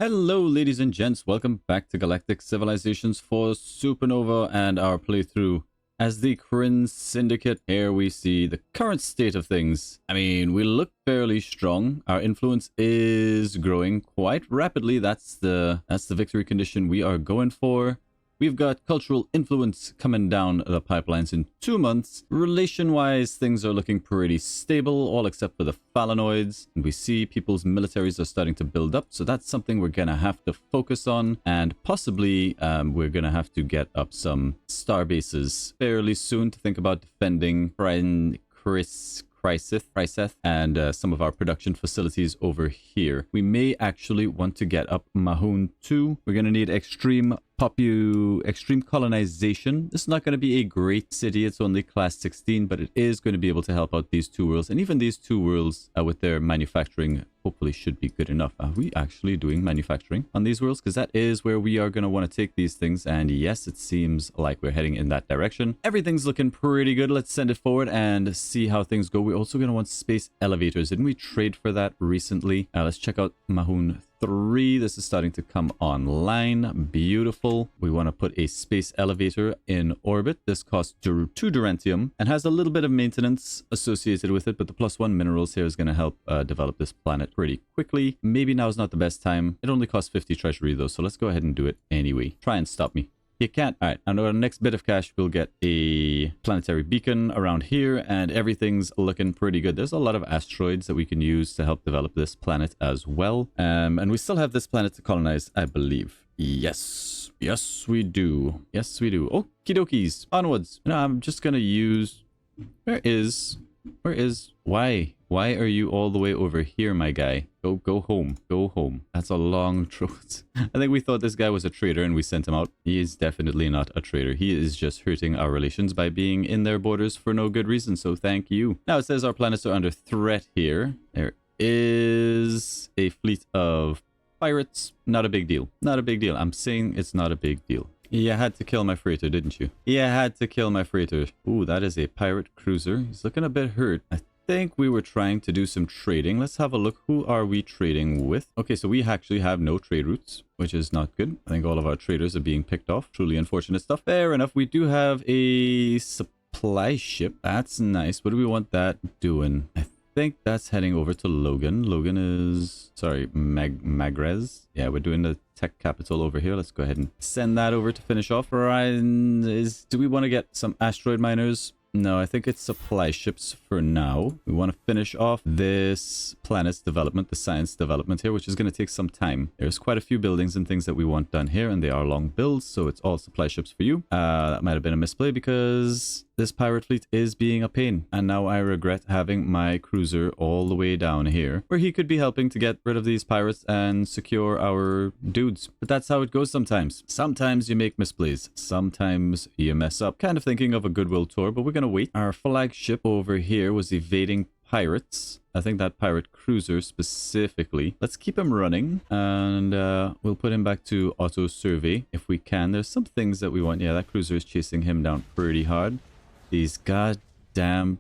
Hello ladies and gents, welcome back to Galactic Civilizations for Supernova and our playthrough as the Kyrnn Syndicate. Here we see the current state of things. I mean, we look fairly strong. Our influence is growing quite rapidly. That's the victory condition we are going for. We've got cultural influence coming down the pipelines in 2 months. Relation-wise, things are looking pretty stable, all except for the Phalanoids. And we see people's militaries are starting to build up, so that's something we're going to have to focus on. And possibly, we're going to have to get up some star bases fairly soon to think about defending Chryseth and some of our production facilities over here. We may actually want to get up Mahun too. We're going to need extreme colonization. This is not going to be a great city. It's only class 16, but it is going to be able to help out these two worlds. And even these two worlds with their manufacturing hopefully should be good enough. Are we actually doing manufacturing on these worlds? Because that is where we are going to want to take these things. And yes, it seems like we're heading in that direction. Everything's looking pretty good. Let's send it forward and see how things go. We're also going to want space elevators. Didn't we trade for that recently? Let's check out Mahun 3. This is starting to come online. Beautiful. We want to put a space elevator in orbit. This costs 2 Durentium and has a little bit of maintenance associated with it, but the +1 minerals here is going to help develop this planet pretty quickly. Maybe now is not the best time. It only costs 50 treasury though, so let's go ahead and do it anyway. Try and stop me. You can't. All right, and our next bit of cash, we'll get a planetary beacon around here, and everything's looking pretty good. There's a lot of asteroids that we can use to help develop this planet as well. And we still have this planet to colonize, I believe. Yes. Yes, we do. Yes, we do. Okie dokies. Onwards. No, I'm just going to use... Where is... Why are you all the way over here, my guy? Go home. Go home. That's a long throat. I think we thought this guy was a traitor and we sent him out. He is definitely not a traitor. He is just hurting our relations by being in their borders for no good reason, so thank you. Now it says our planets are under threat here. There is a fleet of pirates. Not a big deal. Not a big deal. I'm saying it's not a big deal. You had to kill my freighter, didn't you? You had to kill my freighter. Ooh, that is a pirate cruiser. He's looking a bit hurt. I think we were trying to do some trading. Let's have a look. Who are we trading with? Okay, so we actually have no trade routes, which is not good. I think all of our traders are being picked off. Truly unfortunate stuff. Fair enough. We do have a supply ship. That's nice. What do we want that doing? I think that's heading over to Logan. Logan is... Sorry, Magrez. Yeah, we're doing the tech capital over here. Let's go ahead and send that over to finish off. Do we want to get some asteroid miners? No, I think it's supply ships for now. We want to finish off this planet's development, the science development here, which is going to take some time. There's quite a few buildings and things that we want done here, and they are long builds, so it's all supply ships for you. That might have been a misplay because this pirate fleet is being a pain, and now I regret having my cruiser all the way down here, where he could be helping to get rid of these pirates and secure our dudes. But that's how it goes sometimes. Sometimes you make misplays. Sometimes you mess up. Kind of thinking of a goodwill tour, but we're going to wait. Our flagship over here was evading pirates. I think that pirate cruiser specifically. Let's keep him running and we'll put him back to auto survey if we can. There's some things that we want. Yeah, that cruiser is chasing him down pretty hard. These goddamn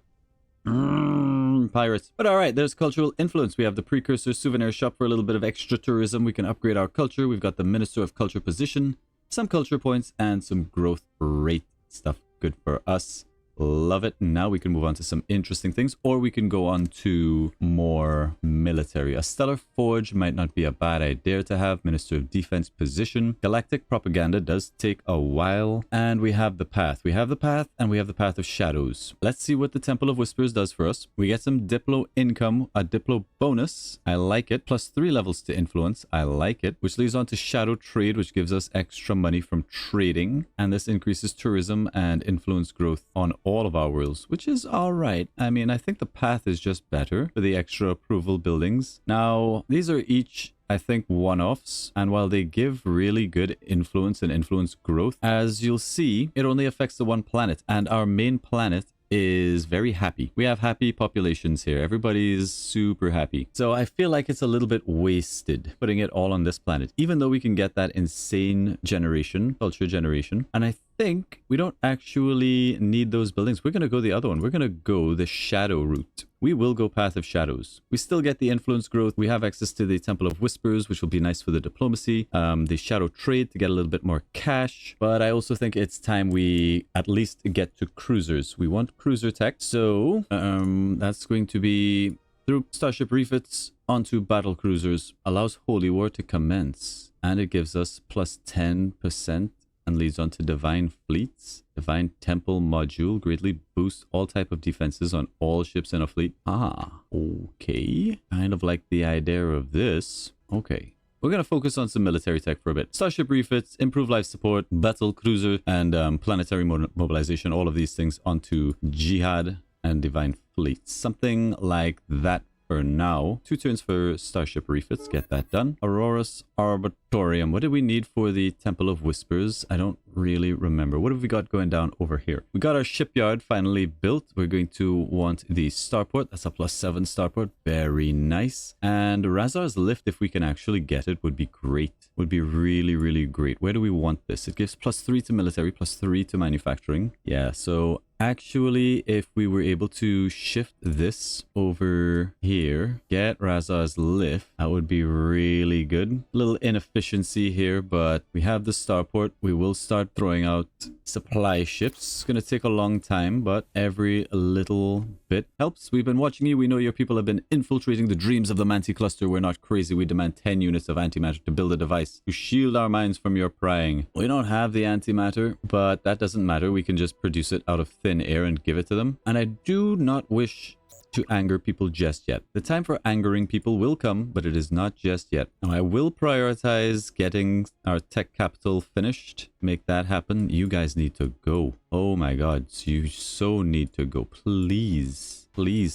pirates. But all right, there's cultural influence. We have the precursor souvenir shop for a little bit of extra tourism. We can upgrade our culture. We've got the Minister of Culture position, some culture points, and some growth rate stuff. Good for us. Love it. Now we can move on to some interesting things, or we can go on to more military. A stellar forge might not be a bad idea to have. Minister of Defense position. Galactic propaganda does take a while, and we have the path. We have the path, and we have the path of shadows. Let's see what the Temple of Whispers does for us. We get some Diplo income, a Diplo bonus. I like it. +3 levels to influence. I like it. Which leads on to shadow trade, which gives us extra money from trading, and this increases tourism and influence growth on all of our worlds, which is all right. I mean, I think the path is just better for the extra approval buildings. Now, these are each, I think, one-offs, and while they give really good influence and influence growth, as you'll see, it only affects the one planet, and our main planet is very happy. We have happy populations here. Everybody's super happy. So I feel like it's a little bit wasted putting it all on this planet, even though we can get that insane generation, culture generation. And I think we don't actually need those buildings. We're going to go the other one. We're going to go the shadow route. We will go Path of Shadows. We still get the influence growth. We have access to the Temple of Whispers, which will be nice for the diplomacy. The Shadow Trade to get a little bit more cash. But I also think it's time we at least get to cruisers. We want cruiser tech. So that's going to be through Starship refits onto battle cruisers. Allows Holy War to commence. And it gives us plus 10% and leads on to Divine Fleets. Divine Temple module greatly boosts all type of defenses on all ships in a fleet. Ah, okay. Kind of like the idea of this. Okay. We're going to focus on some military tech for a bit. Starship refits, improved life support, battle cruiser, and planetary mobilization. All of these things onto Jihad and Divine Fleets. Something like that for now. 2 turns for Starship refits. Get that done. Aurora's Arbitorium. What do we need for the Temple of Whispers? I don't really remember. What have we got going down over here? We got our shipyard finally built. We're going to want the starport. That's a +7 starport. Very nice. And Razar's Lift, if we can actually get it, would be great. Would be really, really great. Where do we want this? It gives +3 to military, +3 to manufacturing. Yeah, so actually, if we were able to shift this over here, get Razar's Lift, that would be really good. A little inefficiency here, but we have the starport. We will start throwing out supply ships. It's going to take a long time, but every little bit helps. We've been watching you. We know your people have been infiltrating the dreams of the Manti cluster. We're not crazy. We demand 10 units of antimatter to build a device to shield our minds from your prying. We don't have the antimatter, but that doesn't matter. We can just produce it out of thin air and give it to them. And I do not wish to anger people just yet. The time for angering people will come, but it is not just yet. Now, I will prioritize getting our tech capital finished. Make that happen. You guys need to go. Oh my god, you so need to go. Please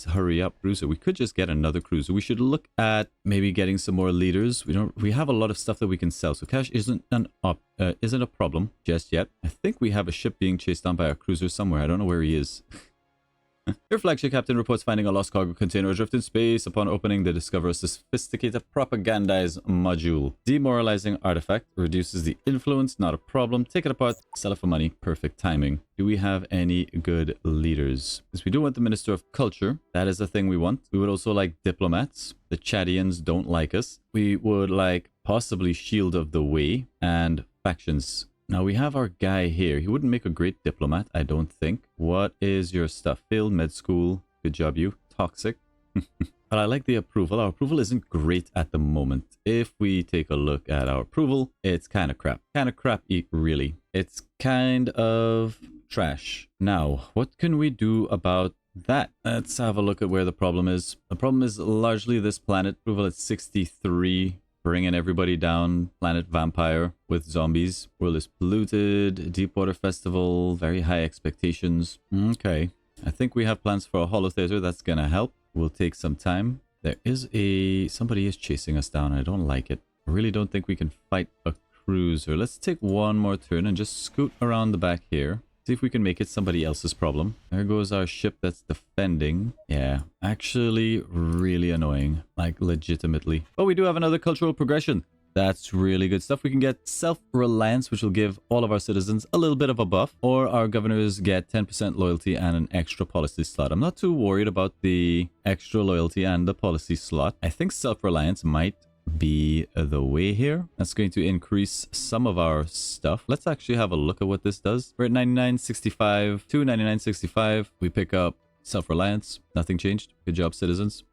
hurry up, cruiser. We could just get another cruiser. We should look at maybe getting some more leaders. We have a lot of stuff that we can sell, so cash isn't a problem just yet. I think we have a ship being chased down by a cruiser somewhere. I don't know where he is. Your flagship captain reports finding a lost cargo container adrift in space. Upon opening, they discover a sophisticated propagandized module. Demoralizing artifact. Reduces the influence. Not a problem. Take it apart. Sell it for money. Perfect timing. Do we have any good leaders? Because we do want the Minister of Culture. That is the thing we want. We would also like diplomats. The Chadians don't like us. We would like possibly Shield of the Way and factions. Now, we have our guy here. He wouldn't make a great diplomat, I don't think. What is your stuff? Failed med school. Good job, you. Toxic. But I like the approval. Our approval isn't great at the moment. If we take a look at our approval, it's kind of crap. Kind of crap, really. It's kind of trash. Now, what can we do about that? Let's have a look at where the problem is. The problem is largely this planet. Approval at 63. Bringing everybody down. Planet Vampire with zombies. World is polluted. Deepwater Festival. Very high expectations. Okay. I think we have plans for a holo theater. That's gonna help. Will take some time. There is somebody is chasing us down. I don't like it. I really don't think we can fight a cruiser. Let's take one more turn and just scoot around the back here. See if we can make it somebody else's problem. There goes our ship that's defending. Yeah, actually really annoying. Like, legitimately. But we do have another cultural progression. That's really good stuff. We can get self-reliance, which will give all of our citizens a little bit of a buff. Or our governors get 10% loyalty and an extra policy slot. I'm not too worried about the extra loyalty and the policy slot. I think self-reliance might be the way here. That's going to increase some of our stuff. Let's actually have a look at what this does. We're at 99.65 to 99.65. We pick up self-reliance. Nothing changed. Good job, citizens.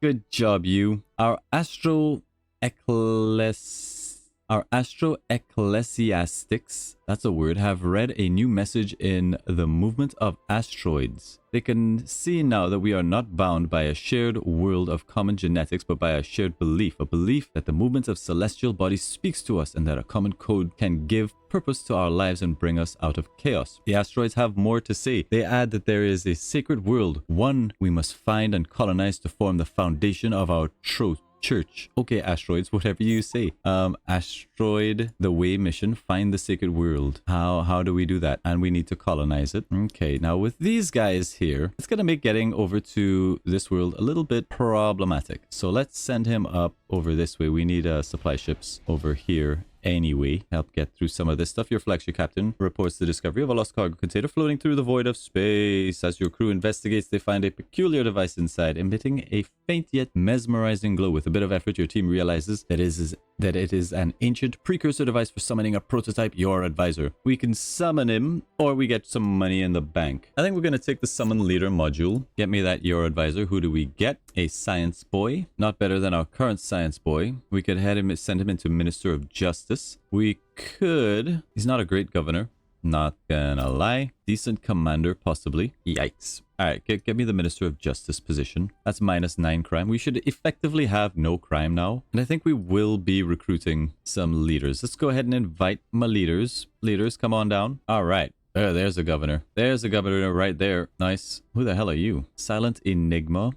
Good job, you. Our astro ecclesiastics, that's a word, have read a new message in the movement of asteroids. They can see now that we are not bound by a shared world of common genetics, but by a shared belief. A belief that the movement of celestial bodies speaks to us and that a common code can give purpose to our lives and bring us out of chaos. The asteroids have more to say. They add that there is a sacred world, one we must find and colonize to form the foundation of our church. Okay, asteroids, whatever you say. Asteroid the Way mission, find the sacred world. How do we do that? And we need to colonize it. Okay, now with these guys here, it's gonna make getting over to this world a little bit problematic. So let's send him up over this way. We need supply ships over here anyway. Help get through some of this stuff. Your flagship captain reports the discovery of a lost cargo container floating through the void of space. As your crew investigates, they find a peculiar device inside, emitting a faint yet mesmerizing glow. With a bit of effort, your team realizes that it is an ancient precursor device for summoning a prototype, your advisor. We can summon him, or we get some money in the bank. I think we're going to take the summon leader module. Get me that your advisor. Who do we get? A science boy. Not better than our current science boy. We could send him into Minister of Justice. We could... He's not a great governor. Not gonna lie. Decent commander, possibly. Yikes. Alright, get me the Minister of Justice position. That's -9 crime. We should effectively have no crime now. And I think we will be recruiting some leaders. Let's go ahead and invite my leaders. Leaders, come on down. Alright. There's a governor. There's a governor right there. Nice. Who the hell are you? Silent Enigma.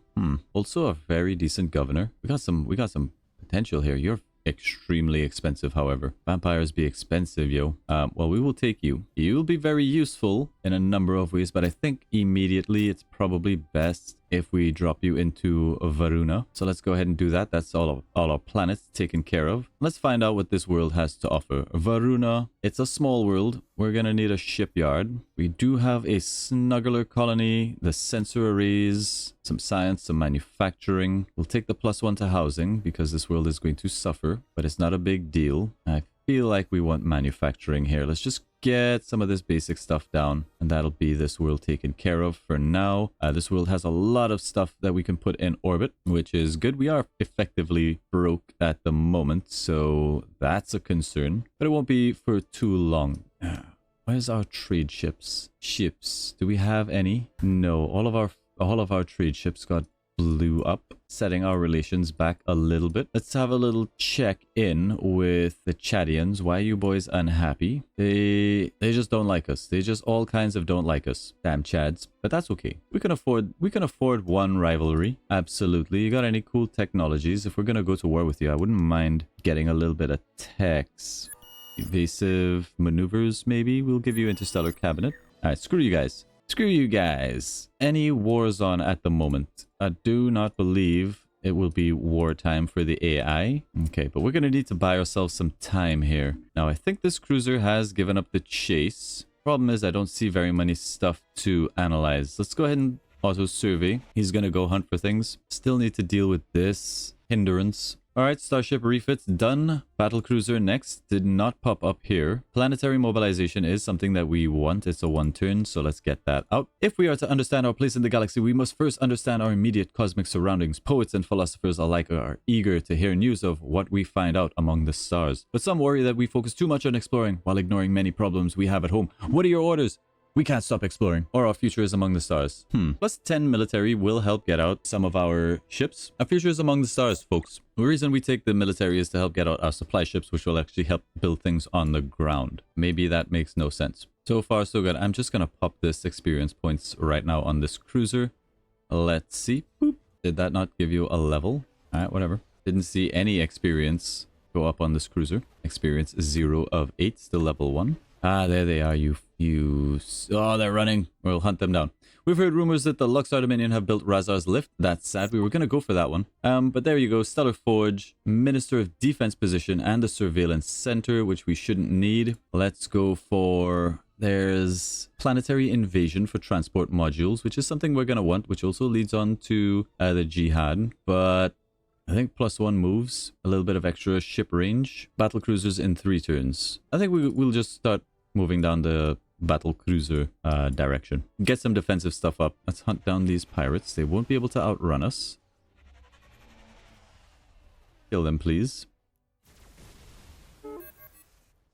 Also a very decent governor. We got some potential here. You're extremely expensive, however. Vampires be expensive, yo. Well, we will take you. You'll be very useful in a number of ways, but I think immediately it's probably best if we drop you into Varuna. So let's go ahead and do that. That's all our planets taken care of. Let's find out what this world has to offer. Varuna, it's a small world. We're gonna need a shipyard. We do have a snuggler colony, the sensor arrays, some science, some manufacturing. We'll take the +1 to housing because this world is going to suffer, but it's not a big deal. I feel like we want manufacturing here. Let's just get some of this basic stuff down, and that'll be this world taken care of for now. This world has a lot of stuff that we can put in orbit, which is good. We are effectively broke at the moment, so that's a concern, but it won't be for too long. Where's our trade ships? Do we have any? No, all of our trade ships got blew up, setting our relations back a little bit. Let's have a little check in with the Chadians. Why are you boys unhappy? They just don't like us. They just all kinds of don't like us. Damn Chads. But that's okay. We can afford one rivalry. Absolutely. You got any cool technologies? If we're gonna go to war with you, I wouldn't mind getting a little bit of techs. Evasive maneuvers, maybe. We'll give you interstellar cabinet. Alright, screw you guys. Screw you guys. Any wars on at the moment? I do not believe it will be wartime for the AI. Okay, but we're going to need to buy ourselves some time here. Now, I think this cruiser has given up the chase. Problem is, I don't see very many stuff to analyze. Let's go ahead and auto survey. He's going to go hunt for things. Still need to deal with this hindrance. Alright, Starship refits done. Battlecruiser next. Did not pop up here. Planetary mobilization is something that we want. It's a 1 turn, so let's get that out. If we are to understand our place in the galaxy, we must first understand our immediate cosmic surroundings. Poets and philosophers alike are eager to hear news of what we find out among the stars. But some worry that we focus too much on exploring while ignoring many problems we have at home. What are your orders? We can't stop exploring, or our future is among the stars. +10 military will help get out some of our ships. Our future is among the stars, folks. The reason we take the military is to help get out our supply ships, which will actually help build things on the ground. Maybe that makes no sense. So far, so good. I'm just going to pop this experience points right now on this cruiser. Let's see. Boop. Did that not give you a level? Alright, whatever. Didn't see any experience go up on this cruiser. Experience 0 of 8, still level 1. Ah, there they are, Oh, they're running. We'll hunt them down. We've heard rumors that the Luxor Dominion have built Razar's Lift. That's sad. We were going to go for that one. But there you go. Stellar Forge, Minister of Defense position, and the Surveillance Center, which we shouldn't need. Let's go for... There's Planetary Invasion for transport modules, which is something we're going to want, which also leads on to the Jihad. But... I think +1 moves, a little bit of extra ship range. Battle cruisers in 3 turns. I think we'll just start moving down the battle cruiser direction. Get some defensive stuff up. Let's hunt down these pirates. They won't be able to outrun us. Kill them, please.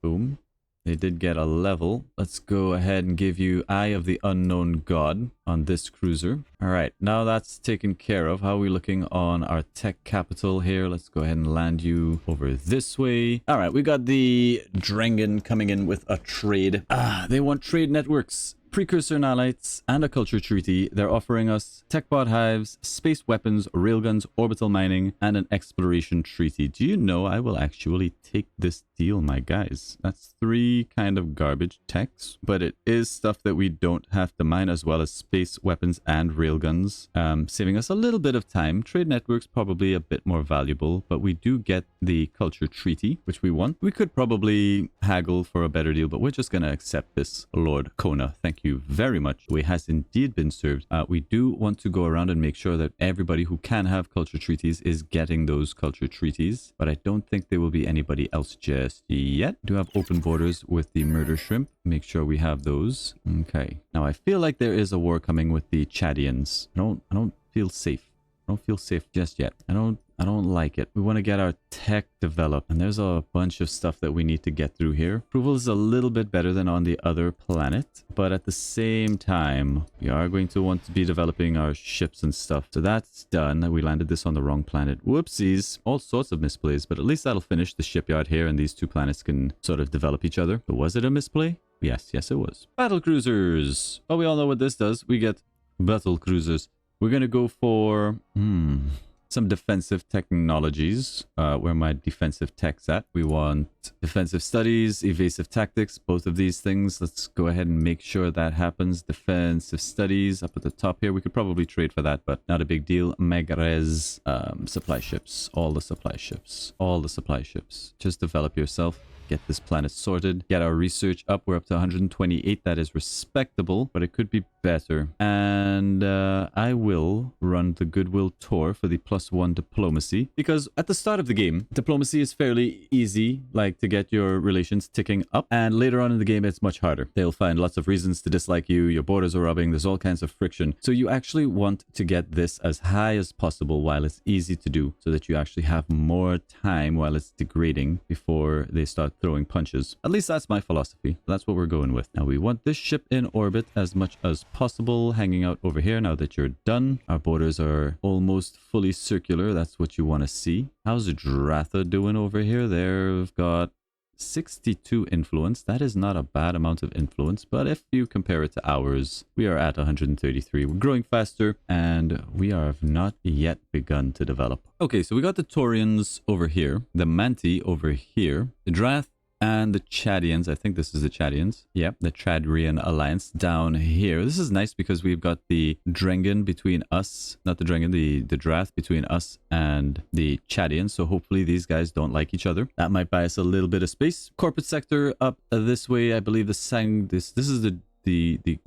Boom. They did get a level. Let's go ahead and give you Eye of the Unknown God on this cruiser. All right, now that's taken care of. How are we looking on our tech capital here? Let's go ahead and land you over this way. All right, we got the Drengen coming in with a trade. They want trade networks. precursor nanites, and a culture treaty. They're offering us tech pod hives, space weapons, railguns, orbital mining, and an exploration treaty. Do you know I will actually take this deal, my guys? That's 3 kind of garbage techs, but it is stuff that we don't have to mine, as well as space weapons and railguns, saving us a little bit of time. Trade network's probably a bit more valuable, but we do get the culture treaty, which we want. We could probably haggle for a better deal, but we're just going to accept this, Lord Kona. Thank you very much. The way has indeed been served. We do want to go around and make sure that everybody who can have culture treaties is getting those culture treaties, but I don't think there will be anybody else just yet. Do have open borders with the murder shrimp. Make sure we have those. Okay. Now I feel like there is a war coming with the Chadians. I don't feel safe. I don't feel safe just yet. I don't like it. We want to get our tech developed, and there's a bunch of stuff that we need to get through here. Approval is a little bit better than on the other planet, but at the same time, we are going to want to be developing our ships and stuff. So that's done. We landed this on the wrong planet. Whoopsies. All sorts of misplays, but at least that'll finish the shipyard here, and these 2 planets can sort of develop each other. But was it a misplay? Yes, it was. Battle cruisers. Oh, we all know what this does. We get battle cruisers. We're going to go for... some defensive technologies. Where my defensive tech's at. We want defensive studies, evasive tactics, both of these things. Let's go ahead and make sure that happens. Defensive studies up at the top here. We could probably trade for that, but not a big deal. Megrez, supply ships, all the supply ships, all the supply ships. Just develop yourself. Get this planet sorted. Get our research up. We're up to 128. That is respectable, but it could be better. And I will run the Goodwill Tour for the +1 diplomacy, because at the start of the game, diplomacy is fairly easy, like to get your relations ticking up. And later on in the game, it's much harder. They'll find lots of reasons to dislike you. Your borders are rubbing. There's all kinds of friction. So you actually want to get this as high as possible while it's easy to do, so that you actually have more time while it's degrading before they start throwing punches. At least that's my philosophy. That's what we're going with. Now we want this ship in orbit as much as possible, hanging out over here now that you're done. Our borders are almost fully circular. That's what you want to see. How's Dratha doing over here? They've got 62 influence. That is not a bad amount of influence, but if you compare it to ours, we are at 133. We're growing faster, and we have not yet begun to develop. Okay, so we got the Taurians over here, the Manti over here, the Drath, and the Chadians. I think this is the Chadians. Yep, the Chadrian Alliance down here. This is nice because we've got the Drengen between us, not the Drengen, the Drath between us and the Chadians. So hopefully these guys don't like each other. That might buy us a little bit of space. Corporate sector up this way. I believe this is the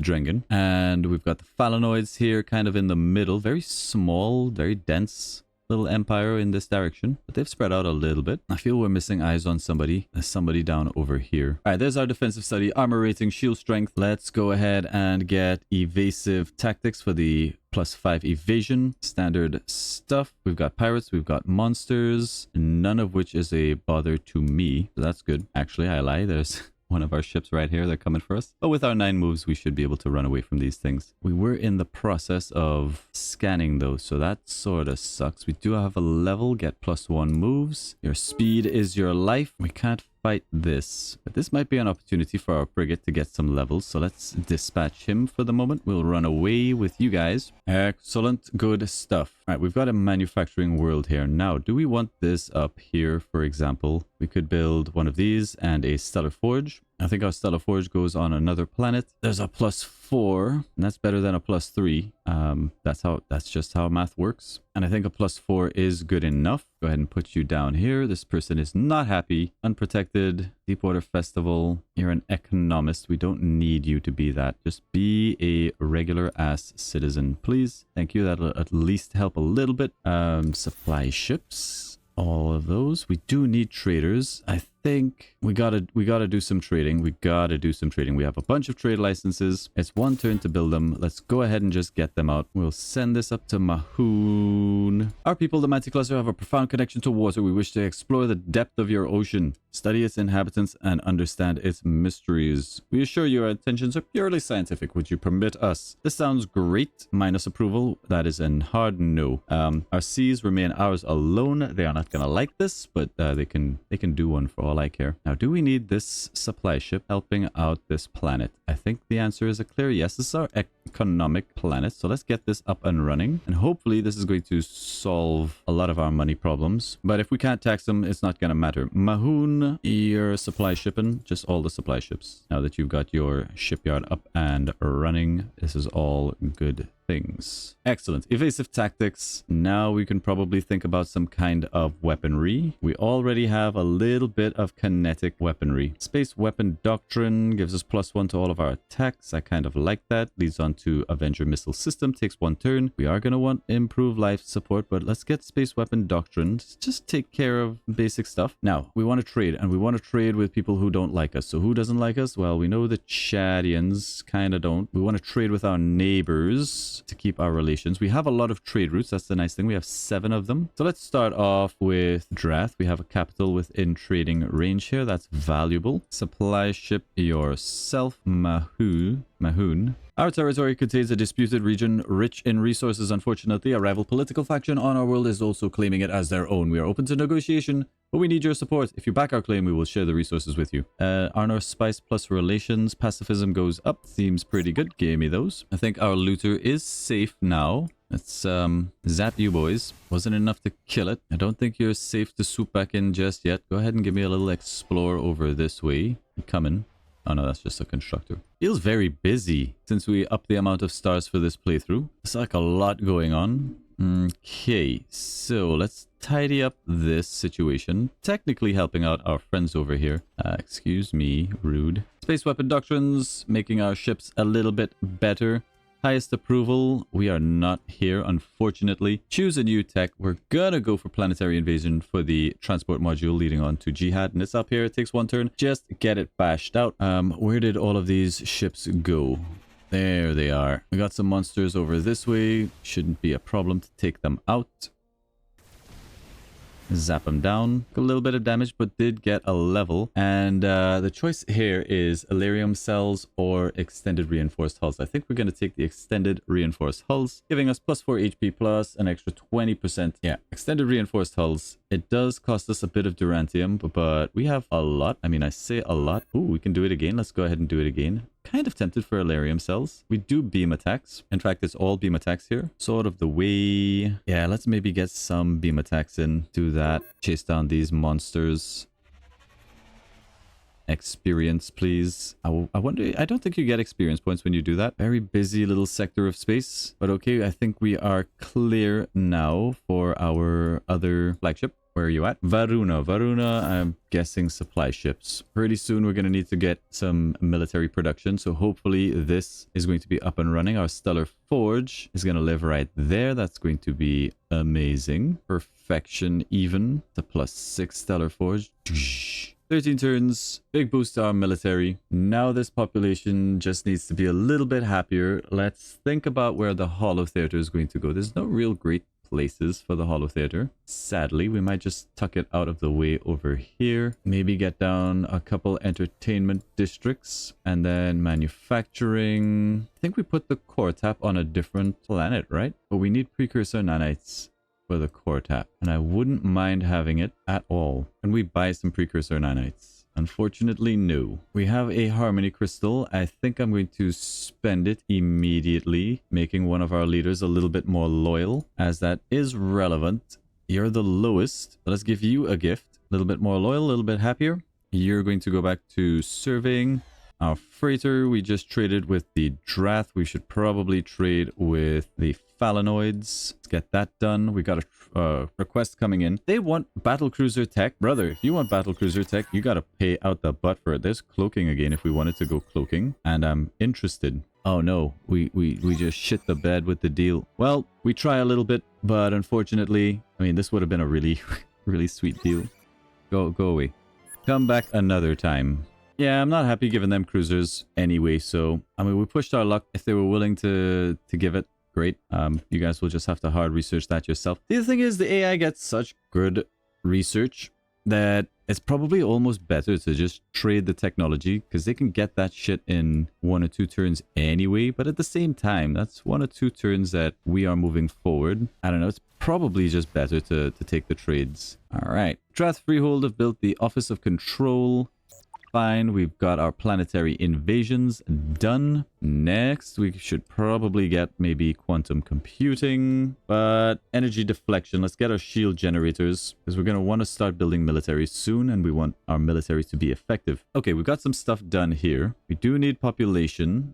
Drengen. And we've got the Phalanoids here kind of in the middle. Very small, very dense little empire in this direction, but they've spread out a little bit. I feel we're missing eyes on somebody. There's somebody down over here. All right, there's our defensive study, armor rating, shield strength. Let's go ahead and get evasive tactics for the +5 evasion. Standard stuff. We've got pirates, we've got monsters, none of which is a bother to me. So that's good. Actually, I lie. There's one of our ships right here. They're coming for us. But with our 9 moves, we should be able to run away from these things. We were in the process of scanning though, so that sort of sucks. We do have a level, get +1 moves. Your speed is your life. We can't fight this, but this might be an opportunity for our frigate to get some levels, so let's dispatch him for the moment. We'll run away with you guys. Excellent, good stuff. All right, we've got a manufacturing world here. Now, do we want this up here, for example? We could build one of these and a stellar forge. I think our stellar forge goes on another planet. There's a +4, and that's better than a +3. That's just how math works. And I think a +4 is good enough. Go ahead and put you down here. This person is not happy. Unprotected. Deepwater Festival. You're an economist. We don't need you to be that. Just be a regular ass citizen, please. Thank you. That'll at least help a little bit. Supply ships. All of those. We do need traders. I think we gotta do some trading. We have a bunch of trade licenses. It's one turn to build them. Let's go ahead and just get them out. We'll send this up to Mahoon. Our people, the Manti Cluster, have a profound connection to water. We wish to explore the depth of your ocean, study its inhabitants, and understand its mysteries. We assure you our intentions are purely scientific. Would you permit us? This sounds great. Minus approval. That is a hard no. Our seas remain ours alone. They are not gonna like this, but they can do one for all I care. Now, do we need this supply ship helping out this planet? I think the answer is a clear yes. This is our economic planet. So let's get this up and running. And hopefully this is going to solve a lot of our money problems. But if we can't tax them, it's not going to matter. Mahoon, your supply shipping, just all the supply ships. Now that you've got your shipyard up and running, this is all good things. Excellent. Evasive tactics. Now we can probably think about some kind of weaponry. We already have a little bit of kinetic weaponry. Space weapon doctrine gives us +1 to all of our attacks. I kind of like that. Leads on to Avenger missile system. Takes 1 turn. We are going to want improved life support, but let's get space weapon doctrine. Just take care of basic stuff. Now, we want to trade, and we want to trade with people who don't like us. So who doesn't like us? Well, we know the Chadians kind of don't. We want to trade with our neighbors to keep our relations. We have a lot of trade routes. That's the nice thing. We have 7 of them. So let's start off with Drath. We have a capital within trading range here. That's valuable. Supply ship yourself, Mahoon. Our territory contains a disputed region rich in resources. Unfortunately, a rival political faction on our world is also claiming it as their own. We are open to negotiation, but we need your support. If you back our claim, we will share the resources with you. Arnor Spice plus relations. Pacifism goes up. Seems pretty good. Give me those. I think our looter is safe now. Let's zap you boys. Wasn't enough to kill it. I don't think you're safe to swoop back in just yet. Go ahead and give me a little explore over this way. I'm coming. Oh no, that's just a constructor. Feels very busy since we upped the amount of stars for this playthrough. It's like a lot going on. Okay, so let's tidy up this situation. Technically helping out our friends over here. Excuse me, rude. Space weapon doctrines, making our ships a little bit better. Highest approval, we are not here, unfortunately. Choose a new tech. We're gonna go for planetary invasion for the transport module leading on to Jihad. And it's up here. It takes 1 turn. Just get it bashed out. Where did all of these ships go? There they are. We got some monsters over this way. Shouldn't be a problem to take them out. Zap them down. A little bit of damage, but did get a level. And the choice here is Elerium cells or extended reinforced hulls. I think we're going to take the extended reinforced hulls, giving us +4 HP plus an extra 20%. Yeah, extended reinforced hulls. It does cost us a bit of Durantium, but we have a lot. I mean, I say a lot. Ooh, we can do it again. Let's go ahead and do it again. Kind of tempted for Elerium cells. We do beam attacks. In fact, it's all beam attacks here. Sort of the way... Yeah, let's maybe get some beam attacks in. Do that. Chase down these monsters. Experience, please. I wonder... I don't think you get experience points when you do that. Very busy little sector of space. But okay, I think we are clear now for our other flagship. Where are you at? Varuna. Varuna, I'm guessing supply ships. Pretty soon we're going to need to get some military production. So hopefully this is going to be up and running. Our Stellar Forge is going to live right there. That's going to be amazing. Perfection even. The +6 Stellar Forge. 13 turns. Big boost to our military. Now this population just needs to be a little bit happier. Let's think about where the Holo Theater is going to go. There's no real great places for the Holo Theater. Sadly, we might just tuck it out of the way over here. Maybe get down a couple entertainment districts and then manufacturing. I think we put the core tap on a different planet, right? But we need precursor nanites for the core tap, and I wouldn't mind having it at all. Can we buy some precursor nanites? Unfortunately, no. We have a Harmony Crystal. I think I'm going to spend it immediately, making one of our leaders a little bit more loyal, as that is relevant. You're the lowest. Let's give you a gift. A little bit more loyal, a little bit happier. You're going to go back to surveying. Our freighter, we just traded with the Drath. We should probably trade with the Phalanoids. Let's get that done. We got a request coming in. They want battlecruiser tech. Brother, if you want battlecruiser tech, you got to pay out the butt for it. There's cloaking again if we wanted to go cloaking. And I'm interested. Oh no, we just shit the bed with the deal. Well, we try a little bit, but unfortunately, I mean, this would have been a really, really sweet deal. Go away. Come back another time. Yeah, I'm not happy giving them cruisers anyway, so, I mean, we pushed our luck. If they were willing to give it, great. You guys will just have to hard research that yourself. The other thing is the AI gets such good research that it's probably almost better to just trade the technology because they can get that shit in 1 or 2 turns anyway. But at the same time, that's 1 or 2 turns that we are moving forward. I don't know. It's probably just better to take the trades. All right. Drath Freehold have built the Office of Control. Fine, we've got our planetary invasions done. Next, we should probably get maybe quantum computing, but energy deflection. Let's get our shield generators because we're going to want to start building military soon and we want our military to be effective. Okay, we've got some stuff done here. We do need population.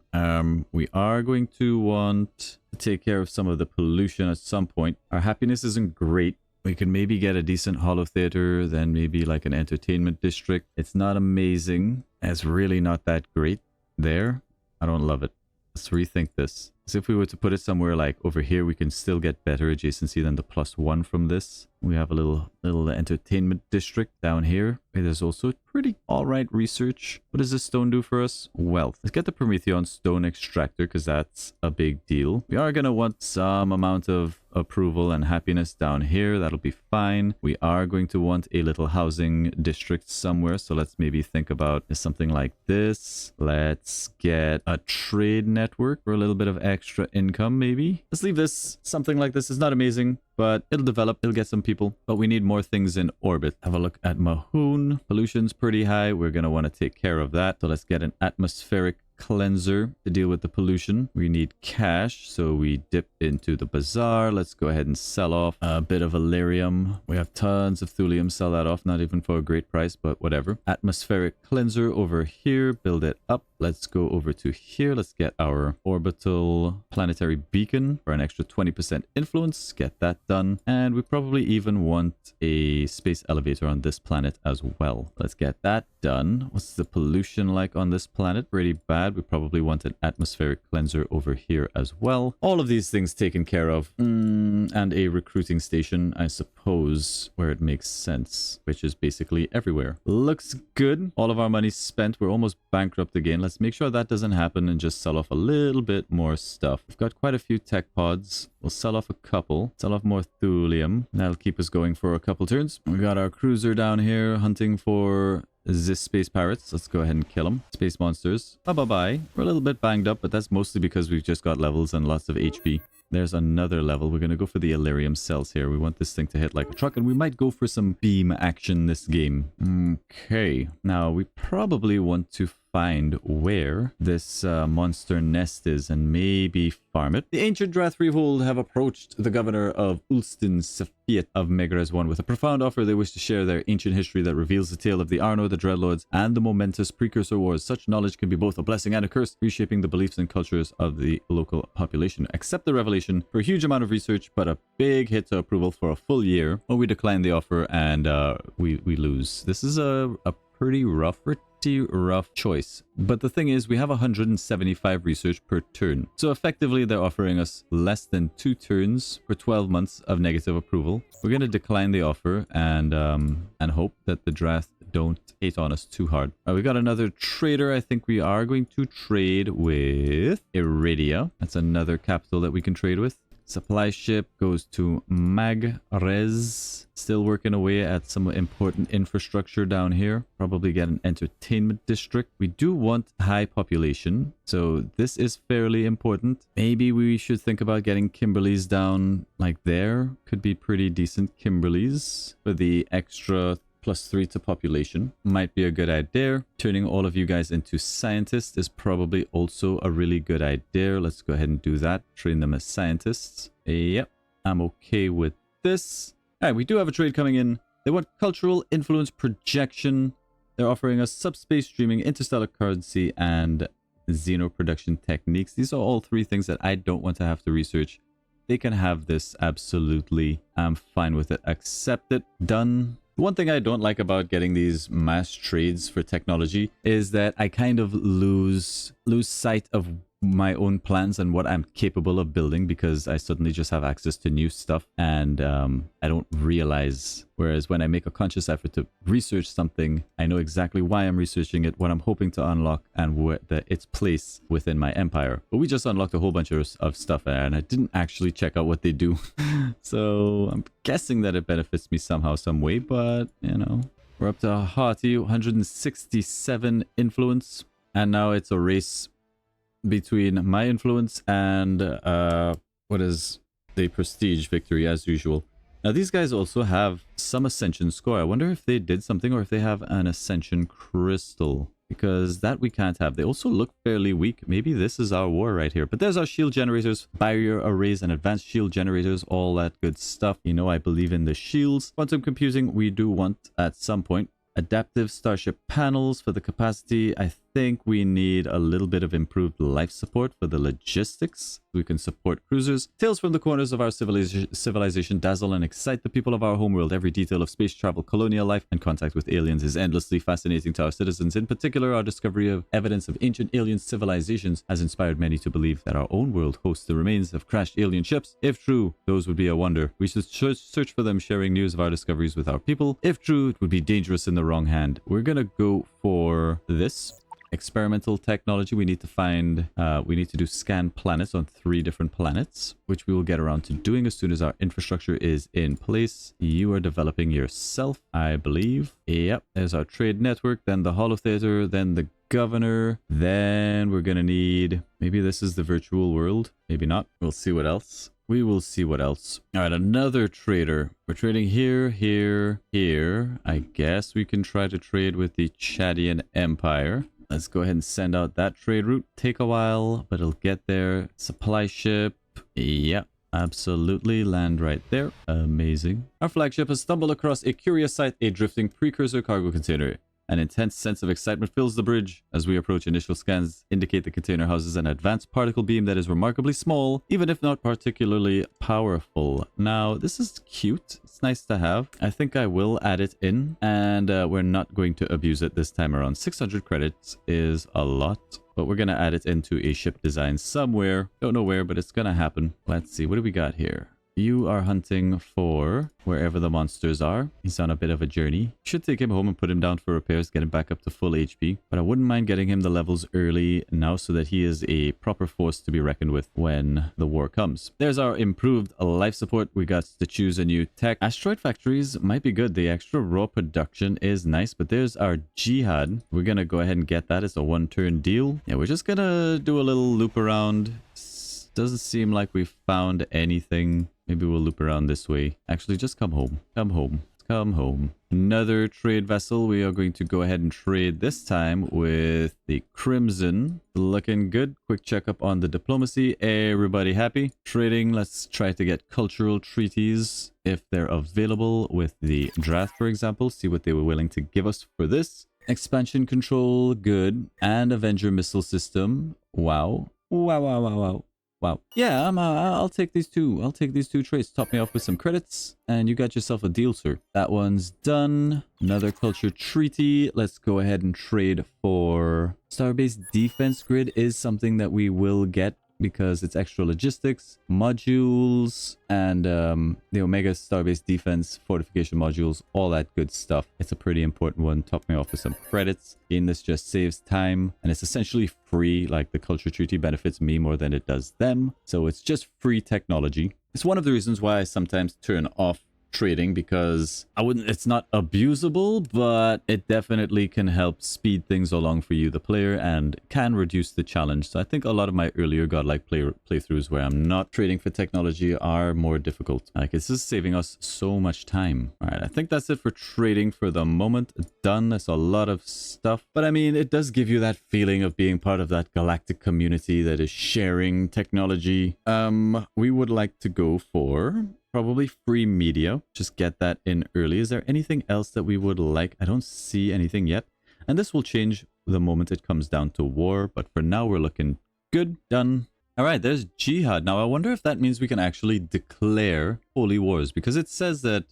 We are going to want to take care of some of the pollution at some point. Our happiness isn't great. We can maybe get a decent holo theater, then maybe like an entertainment district. It's not amazing. It's really not that great there. I don't love it. Let's rethink this. Because if we were to put it somewhere like over here, we can still get better adjacency than the +1 from this. We have a little entertainment district down here. There's also pretty alright research. What does this stone do for us? Wealth. Let's get the Prometheon stone extractor because that's a big deal. We are going to want some amount of approval and happiness down here. That'll be fine. We are going to want a little housing district somewhere. So let's maybe think about something like this. Let's get a trade network for a little bit of extra income maybe. Let's leave this. Something like this is not amazing, but it'll develop. It'll get some people. But we need more things in orbit. Have a look at Mahoon. Pollution's pretty high. We're going to want to take care of that. So let's get an atmospheric cleanser to deal with the pollution. We need cash, so we dip into the bazaar. Let's go ahead and sell off a bit of Illyrium. We have tons of thulium. Sell that off, not even for a great price, but whatever. Atmospheric cleanser over here. Build it up. Let's go over to here. Let's get our orbital planetary beacon for an extra 20% influence. Get that done. And we probably even want a space elevator on this planet as well. Let's get that done. What's the pollution like on this planet? Pretty bad. We probably want an atmospheric cleanser over here as well. All of these things taken care of. And a recruiting station, I suppose, where it makes sense, which is basically everywhere. Looks good. All of our money's spent. We're almost bankrupt again. Let's make sure that doesn't happen and just sell off a little bit more stuff. We've got quite a few tech pods. We'll sell off a couple. Sell off more thulium. That'll keep us going for a couple turns. We got our cruiser down here hunting for this space pirates. Let's go ahead and kill them. Space monsters. Bye-bye. We're a little bit banged up, but that's mostly because we've just got levels and lots of HP. There's another level. We're going to go for the Illyrium cells here. We want this thing to hit like a truck, and we might go for some beam action this game. Okay. Now, we probably want to find where this monster nest is and maybe farm it. The ancient Drath Freehold have approached the governor of Ulston Safiat of Megares 1 with a profound offer. They wish to share their ancient history that reveals the tale of the Arno, the Dreadlords, and the momentous precursor wars. Such knowledge can be both a blessing and a curse, reshaping the beliefs and cultures of the local population. Accept the revelation for a huge amount of research, but a big hit to approval for a full year, or we decline the offer and we lose. This is a pretty rough choice. But the thing is, we have 175 research per turn. So effectively, they're offering us less than 2 turns for 12 months of negative approval. We're going to decline the offer and hope that the Drath don't hate on us too hard. We got another trader. I think we are going to trade with Iridia. That's another capital that we can trade with. Supply ship goes to Magrez. Still working away at some important infrastructure down here. Probably get an entertainment district. We do want high population, so this is fairly important. Maybe we should think about getting Kimberleys down like there. Could be pretty decent Kimberleys for the extra +3 to population. Might be a good idea. Turning all of you guys into scientists is probably also a really good idea. Let's go ahead and do that. Train them as scientists. Yep, I'm okay with this. All right, we do have a trade coming in. They want cultural influence projection. They're offering us subspace streaming, interstellar currency, and xeno production techniques. These are all 3 things that I don't want to have to research. They can have this, absolutely. I'm fine with it. Accept it. Done. One thing I don't like about getting these mass trades for technology is that I kind of lose sight of my own plans and what I'm capable of building because I suddenly just have access to new stuff and I don't realize. Whereas when I make a conscious effort to research something, I know exactly why I'm researching it, what I'm hoping to unlock, and its place within my empire. But we just unlocked a whole bunch of stuff and I didn't actually check out what they do. So I'm guessing that it benefits me somehow, some way, but you know, We're up to a hearty 167 influence. And now it's a race between my influence and what is the prestige victory as usual. Now these guys also have some ascension score. I wonder if they did something or if they have an ascension crystal, because that we can't have. They also look fairly weak. Maybe this is our war right here. But there's our shield generators, barrier arrays, and advanced shield generators, all that good stuff. You know, I believe in the shields. Quantum computing, we do want at some point. Adaptive starship panels for the capacity. I think we need a little bit of improved life support for the logistics. We can support cruisers. Tales from the corners of our civilization dazzle and excite the people of our homeworld. Every detail of space travel, colonial life, and contact with aliens is endlessly fascinating to our citizens. In particular, our discovery of evidence of ancient alien civilizations has inspired many to believe that our own world hosts the remains of crashed alien ships. If true, those would be a wonder. We should search for them, sharing news of our discoveries with our people. If true, it would be dangerous in the wrong hand. We're gonna go for this. Experimental technology. We need to find, we need to do scan planets on 3 different planets, which we will get around to doing as soon as our infrastructure is in place. You are developing yourself, I believe. Yep, there's our trade network, then the Holo Theater, then the governor. Then we're gonna need, maybe this is the virtual world, maybe not. We'll see what else. We will see what else. All right, another trader. We're trading here, here, here. I guess we can try to trade with the Chadian Empire. Let's go ahead and send out that trade route. Take a while, but it'll get there. Supply ship. Yep, absolutely. Land right there. Amazing. Our flagship has stumbled across a curious sight, a drifting precursor cargo container. An intense sense of excitement fills the bridge. As we approach, initial scans indicate the container houses an advanced particle beam that is remarkably small, even if not particularly powerful. Now, this is cute. It's nice to have. I think I will add it in, and we're not going to abuse it this time around. 600 credits is a lot, but we're going to add it into a ship design somewhere. Don't know where, but it's going to happen. Let's see. What do we got here? You are hunting for wherever the monsters are. He's on a bit of a journey. Should take him home and put him down for repairs, get him back up to full HP. But I wouldn't mind getting him the levels early now so that he is a proper force to be reckoned with when the war comes. There's our improved life support. We got to choose a new tech. Asteroid factories might be good. The extra raw production is nice, but there's our jihad. We're going to go ahead and get that. It's a 1-turn deal. Yeah, we're just going to do a little loop around. Doesn't seem like we've found anything. Maybe we'll loop around this way. Actually, just come home. Come home. Come home. Another trade vessel. We are going to go ahead and trade this time with the Crimson. Looking good. Quick checkup on the diplomacy. Everybody happy? Trading. Let's try to get cultural treaties if they're available with the Drath, for example. See what they were willing to give us for this. Expansion control. Good. And Avenger missile system. Wow. Wow, wow, wow, wow. Wow. Yeah, I'll take these two. I'll take these 2 trades. Top me off with some credits, and you got yourself a deal, sir. That one's done. Another culture treaty. Let's go ahead and trade for Starbase Defense Grid is something that we will get because it's extra logistics, modules, and the Omega Starbase Defense fortification modules, all that good stuff. It's a pretty important one. Top me off with some credits. Again, this just saves time, and it's essentially free. Like, the culture treaty benefits me more than it does them, so it's just free technology. It's one of the reasons why I sometimes turn off trading, because it's not abusable, but it definitely can help speed things along for you, the player, and can reduce the challenge. So I think a lot of my earlier Godlike playthroughs where I'm not trading for technology are more difficult. Like, it's just saving us so much time. All right, I think that's it for trading for the moment. Done. That's a lot of stuff, but I mean, it does give you that feeling of being part of that galactic community that is sharing technology. We would like to go for probably free media. Just get that in early. Is there anything else that we would like? I don't see anything yet. And this will change the moment it comes down to war. But for now, we're looking good. Done. All right, there's Jihad. Now, I wonder if that means we can actually declare holy wars. Because it says that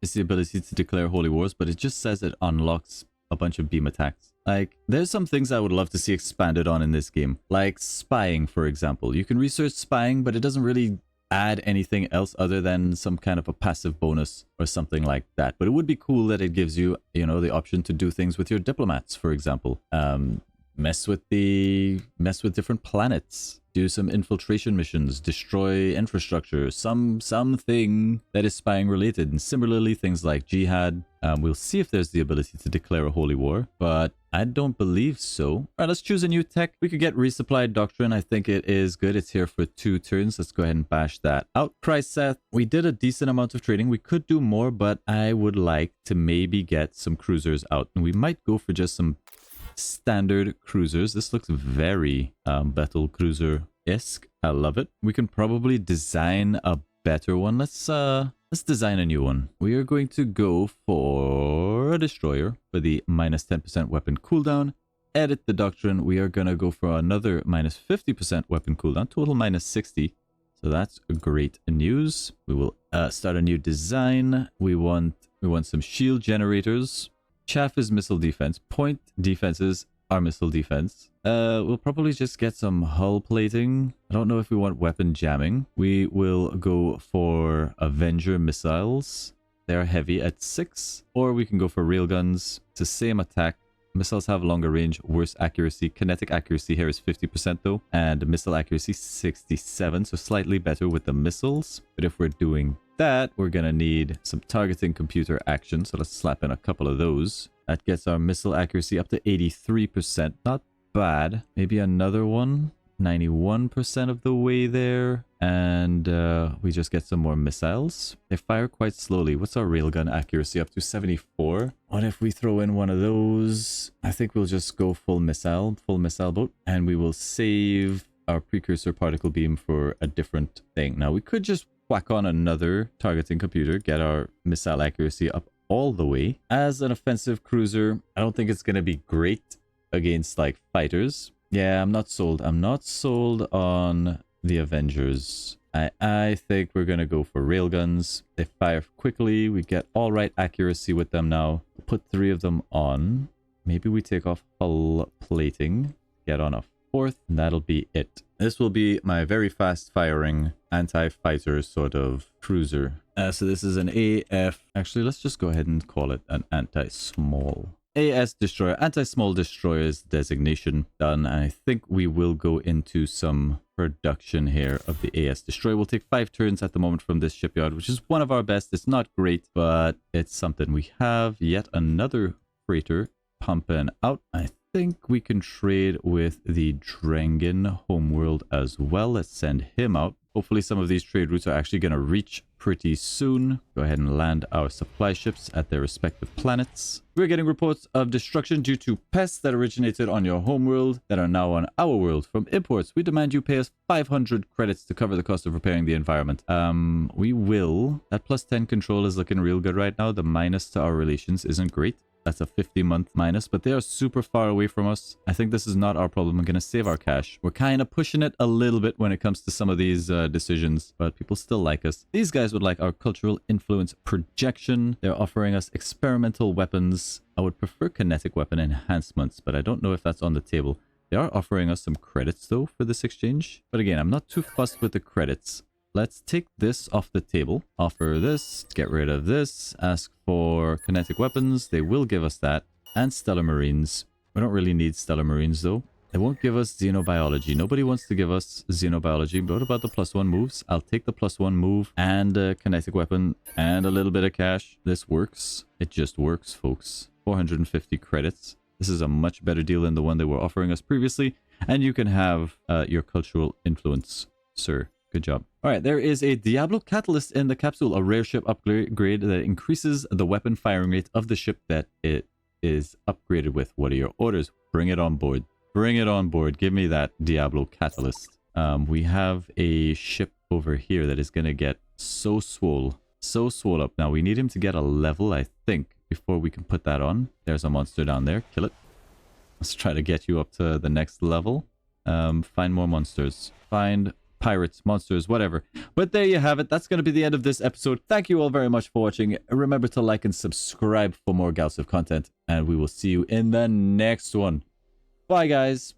it's the ability to declare holy wars. But it just says it unlocks a bunch of beam attacks. Like, there's some things I would love to see expanded on in this game. Like spying, for example. You can research spying, but it doesn't really add anything else other than some kind of a passive bonus or something like that. But it would be cool that it gives you, you know, the option to do things with your diplomats, for example. mess with different planets, do some infiltration missions, destroy infrastructure, something that is spying related. And similarly, things like jihad. We'll see if there's the ability to declare a holy war, but I don't believe so. All right, let's choose a new tech. We could get resupplied doctrine. I think it is good. It's here for 2 turns. Let's go ahead and bash that out. Christ, we did a decent amount of trading. We could do more, but I would like to maybe get some cruisers out, and we might go for just some standard cruisers. This looks very battle cruiser-esque. I love it. We can probably design a better one. Let's design a new one. We are going to go for a destroyer for the minus 10% weapon cooldown. Edit the doctrine. We are going to go for another minus 50% weapon cooldown, total minus 60. So that's great news. We will start a new design. We want some shield generators. Chaff is missile defense. Point defenses are missile defense. We'll probably just get some hull plating. I don't know if we want weapon jamming. We will go for Avenger missiles. They're heavy at 6. Or we can go for railguns. It's the same attack. Missiles have longer range, worse accuracy. Kinetic accuracy here is 50% though. And missile accuracy 67. So slightly better with the missiles. But if we're doing that, we're going to need some targeting computer action. So let's slap in a couple of those. That gets our missile accuracy up to 83%. Not bad. Maybe another one. 91% of the way there. And we just get some more missiles. They fire quite slowly. What's our railgun accuracy? Up to 74. What if we throw in one of those? I think we'll just go full missile boat. And we will save our precursor particle beam for a different thing. Now, we could just whack on another targeting computer. Get our missile accuracy up all the way. As an offensive cruiser, I don't think it's going to be great against like fighters. Yeah, I'm not sold. I'm not sold on the Avengers. I think we're going to go for railguns. They fire quickly. We get all right accuracy with them now. Put 3 of them on. Maybe we take off hull plating. Get on a 4th. And that'll be it. This will be my very fast firing anti-fighter sort of cruiser. So this is an AF. Actually, let's just go ahead and call it an anti-small. AS destroyer, anti-small destroyers designation done. And I think we will go into some production here of the AS destroyer. We'll take 5 turns at the moment from this shipyard, which is one of our best. It's not great, but it's something we have. Yet another freighter pumping out. I think we can trade with the Drengen homeworld as well. Let's send him out. Hopefully some of these trade routes are actually going to reach pretty soon. Go ahead and land our supply ships at their respective planets. We're getting reports of destruction due to pests that originated on your homeworld that are now on our world. From imports, we demand you pay us 500 credits to cover the cost of repairing the environment. We will. That plus 10 control is looking real good right now. The minus to our relations isn't great. That's a 50-month minus, but they are super far away from us. I think this is not our problem. I'm going to save our cash. We're kind of pushing it a little bit when it comes to some of these decisions, but people still like us. These guys would like our cultural influence projection. They're offering us experimental weapons. I would prefer kinetic weapon enhancements, but I don't know if that's on the table. They are offering us some credits, though, for this exchange. But again, I'm not too fussed with the credits. Let's take this off the table. Offer this, get rid of this, ask for kinetic weapons. They will give us that. And stellar marines. We don't really need stellar marines though. They won't give us xenobiology. Nobody wants to give us xenobiology. But what about the +1 moves? I'll take the +1 move and a kinetic weapon and a little bit of cash. This works. It just works, folks. 450 credits. This is a much better deal than the one they were offering us previously. And you can have your cultural influence, sir. Good job. All right, there is a Diablo Catalyst in the capsule, a rare ship upgrade that increases the weapon firing rate of the ship that it is upgraded with. What are your orders? Bring it on board. Bring it on board. Give me that Diablo Catalyst. We have a ship over here that is going to get so swole up. Now, we need him to get a level, I think, before we can put that on. There's a monster down there. Kill it. Let's try to get you up to the next level. Find more monsters. Find pirates, monsters, whatever. But there you have it. That's going to be the end of this episode. Thank you all very much for watching. Remember to like and subscribe for more Galactic content. And we will see you in the next one. Bye, guys.